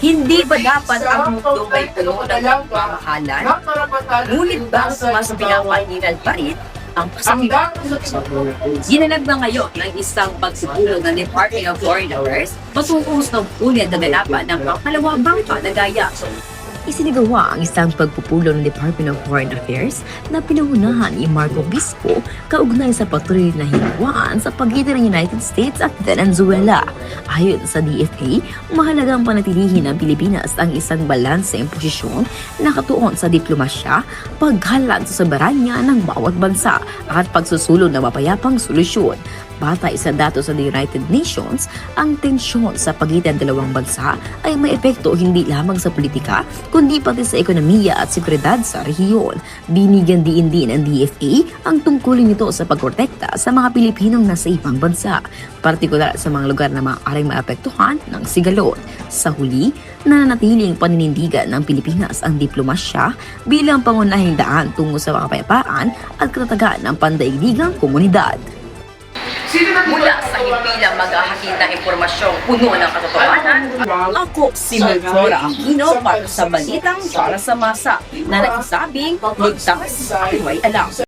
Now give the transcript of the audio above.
Hindi ba dapat ang mundo may puno ng pagmamahalan? Ngunit ba mas pinapahingan pa rin ang kasakiman? Ginanap na ngayon ng isang pagsipulo ng Department of Foreign Affairs patungkol sa ulit na ganapan ng pangalawang bangka na gaya. Isinagawa ang isang pagpupulo ng Department of Foreign Affairs na pinangunahan ni Marco Bispo kaugnay sa patuloy na hinawan sa pagitan ng United States at Venezuela. Ayon sa DFA, mahalagang panatilihin ng Pilipinas ang isang balanseng posisyon na nakatuon sa diplomasya, paghalad sa soberanya ng bawat bansa at pagsusulong ng mapayapang solusyon. Batay sa datos sa United Nations, ang tensyon sa pagitan ng dalawang bansa ay may epekto hindi lamang sa politika, kundi pati sa ekonomiya at seguridad sa rehiyon. Binigyan diin din ng DFA ang tungkulin nito sa pagprotekta sa mga Pilipinong nasa ibang bansa, partikular sa mga lugar na maaaring maapektuhan ng sigalot. Sa huli, nananatiling paninindigan ng Pilipinas ang diplomasya bilang pangunahing daan tungo sa kapayapaan at katatagan ng pandaigdigang komunidad. Mula sa hindi lang maghahatid na impormasyong puno ng katotohanan, ako si Melchora Aquino para sa Balitang para sa Masa na nagsasabing, ligtas ay may alam.